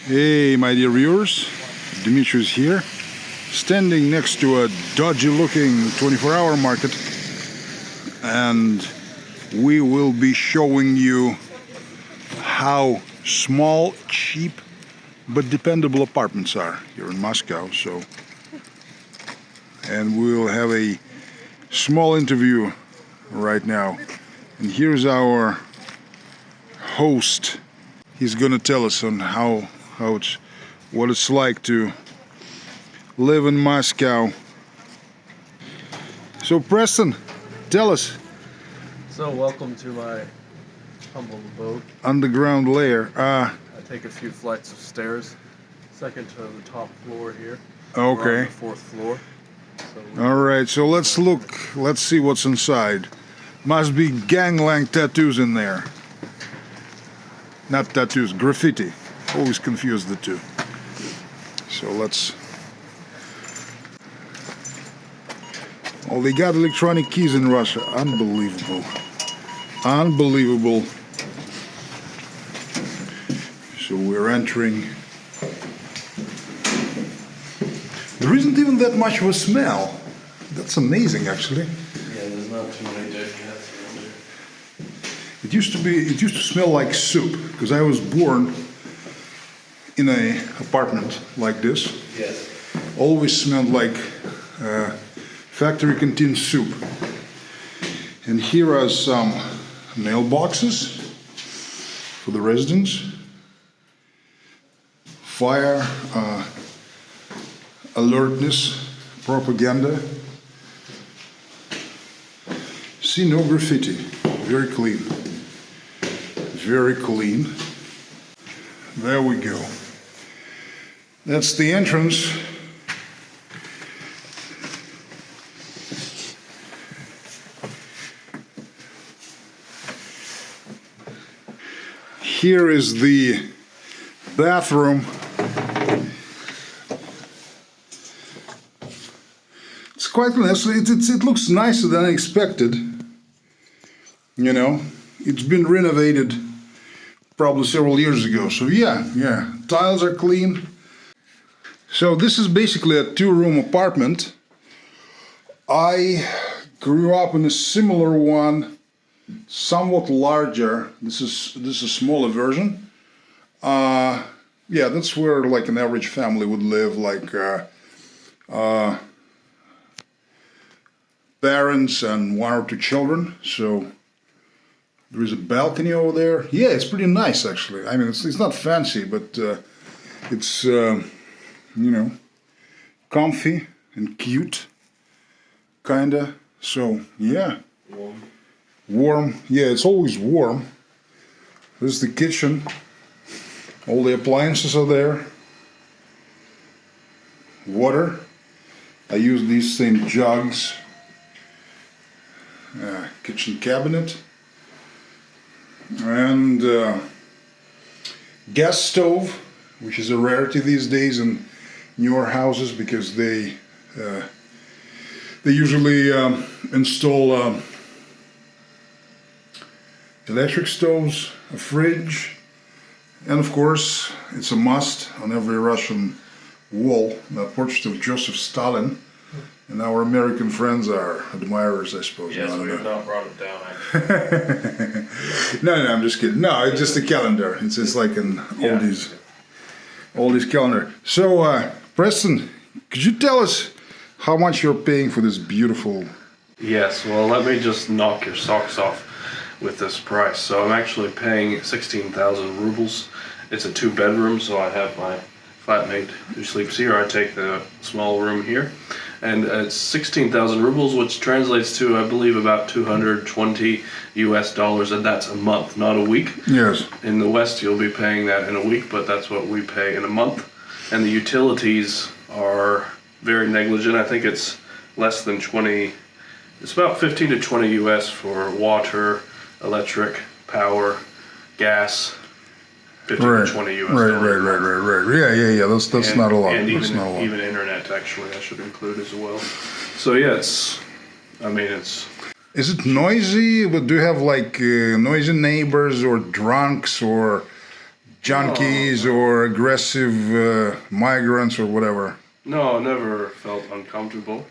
Hey, my dear viewers, Dimitri's here, standing next to a dodgy-looking 24-hour market, and we will be showing you how small, cheap, but dependable apartments are here in Moscow. And we'll have a small interview right now. And here's our host. He's gonna tell us on what it's like to live in Moscow. So Preston, tell us. So welcome to my humble abode. Underground lair. I take a few flights of stairs. Second to the top floor here. Okay. We're on the fourth floor. So All right. So let's look. Let's see what's inside. Must be gangland tattoos in there. Not tattoos, graffiti. Always confuse the two. So let's. Oh, they got electronic keys in Russia. Unbelievable. Unbelievable. So we're entering. There isn't even that much of a smell. That's amazing, actually. yeah, there's not too many dirty hats around here. It used to smell like soup, because I was born in an apartment like this. Yes. Always smelled like factory canteen soup. And here are some mailboxes for the residents. Fire, alertness, propaganda. See, no graffiti. Very clean. Very clean. There we go. That's the entrance. Here is the bathroom. It's quite nice. It looks nicer than I expected. You know, it's been renovated probably several years ago. So yeah, tiles are clean. So this is basically a two-room apartment. I grew up in a similar one, somewhat larger. This is a smaller version. Yeah, that's where like an average family would live, like parents and one or two children. So there is a balcony over there. Yeah, it's pretty nice actually. I mean, it's not fancy, but it's you know, comfy and cute, kinda. So yeah, warm. Yeah, it's always warm. This is the kitchen. All the appliances are there. Water. I use these same jugs. Kitchen cabinet. And gas stove, which is a rarity these days in newer houses because they usually install electric stoves, a fridge, and of course it's a must on every Russian wall, the portrait of Joseph Stalin. And our American friends are admirers, I suppose. Yes, we have not brought it down, actually. No, I'm just kidding. No, it's just a calendar. It's just like an oldies calendar. So, Preston, could you tell us how much you're paying for this beautiful... Yes, well, let me just knock your socks off with this price. So I'm actually paying 16,000 rubles. It's a two-bedroom, so I have my flatmate who sleeps here. I take the small room here. And it's 16,000 rubles, which translates to, I believe, about $220 US, and that's a month, not a week. Yes. In the West, you'll be paying that in a week, but that's what we pay in a month. And the utilities are very negligent. I think it's less than 20, it's about 15 to 20 US for water, electric, power, gas. 15 to 20 US dollars. Right. Yeah. That's not a lot. And That's not a lot. even internet, actually, I should include as well. So yeah, it's. Is it noisy? But do you have like noisy neighbors or drunks or junkies or aggressive migrants or whatever? No, I never felt uncomfortable.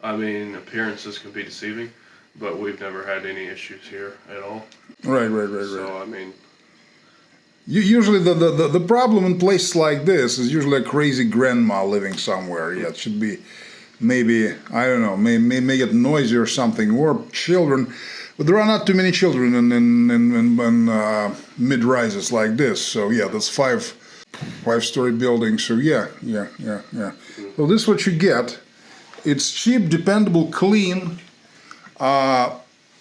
I mean, appearances can be deceiving, but we've never had any issues here at all. Right. So, I mean, Usually the problem in places like this is usually a crazy grandma living somewhere. Yeah, it should be maybe, I don't know, may get noisy or something, or children. But there are not too many children in mid-rises like this. So yeah, that's five-story building. So yeah. So this is what you get. It's cheap, dependable, clean.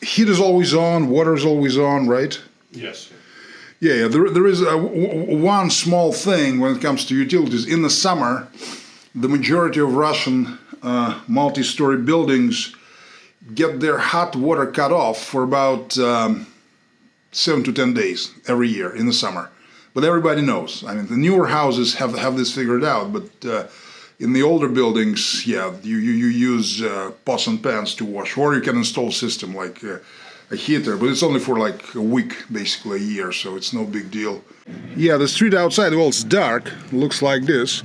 Heat is always on, water is always on, right? yes. Yeah. There is one small thing when it comes to utilities. In the summer, the majority of Russian multi-story buildings get their hot water cut off for about 7 to 10 days every year in the summer. But everybody knows. I mean, the newer houses have this figured out. But in the older buildings, yeah, you use pots and pans to wash, or you can install a system like a heater, but it's only for like a week, basically a year, so it's no big deal. Yeah, the street outside, well, it's dark, looks like this.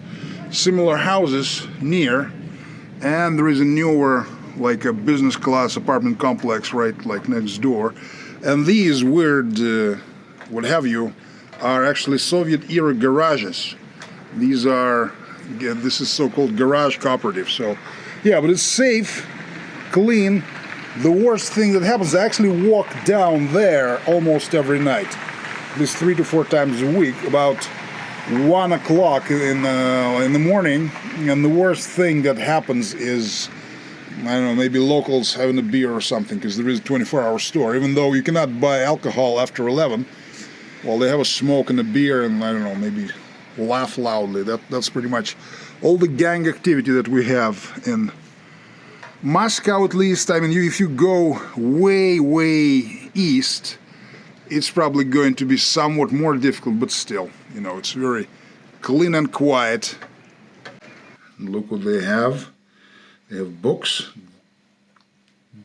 Similar houses near, and there is a newer, like a business class apartment complex right like next door. And these weird, what have you, are actually Soviet era garages. This is so-called garage cooperative. So yeah, but it's safe, clean. The worst thing that happens, I actually walk down there almost every night, at least 3 to 4 times a week, about 1 o'clock in the morning. And the worst thing that happens is, I don't know, maybe locals having a beer or something, because there is a 24-hour store. Even though you cannot buy alcohol after 11, well, they have a smoke and a beer, and I don't know, maybe laugh loudly. That's pretty much all the gang activity that we have in Moscow, at least. I mean, if you go way east, it's probably going to be somewhat more difficult, but still, it's very clean and quiet. And look what they have. They have books.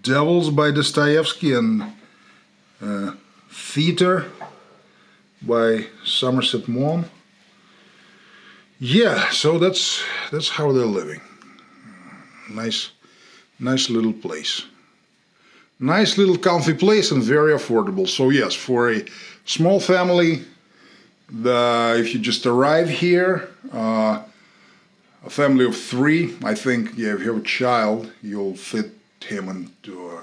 Devils by Dostoevsky and Theater by Somerset Maugham. Yeah, so that's how they're living. Nice little place. Nice little comfy place and very affordable. So yes, for a small family, if you just arrive here, a family of 3, I think, yeah, if you have a child, you'll fit him into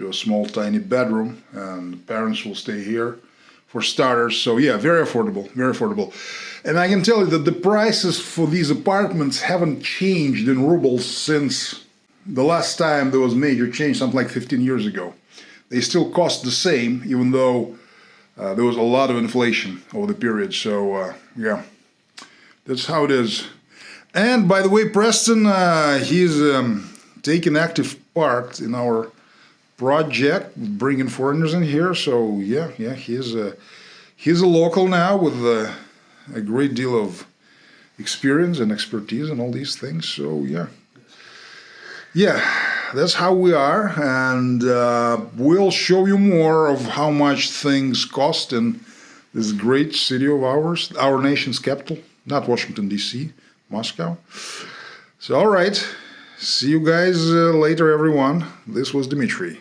a small tiny bedroom, and the parents will stay here for starters. So yeah, very affordable. And I can tell you that the prices for these apartments haven't changed in rubles since the last time there was major change, something like 15 years ago. They still cost the same, even though there was a lot of inflation over the period. So yeah, that's how it is. And by the way, Preston, he's taking active part in our project, bringing foreigners in here. So yeah, he's a local now with a great deal of experience and expertise and all these things. So yeah, that's how we are, and we'll show you more of how much things cost in this great city of ours, our nation's capital, not Washington, D.C., Moscow. So, all right, see you guys later, everyone. This was Dmitry.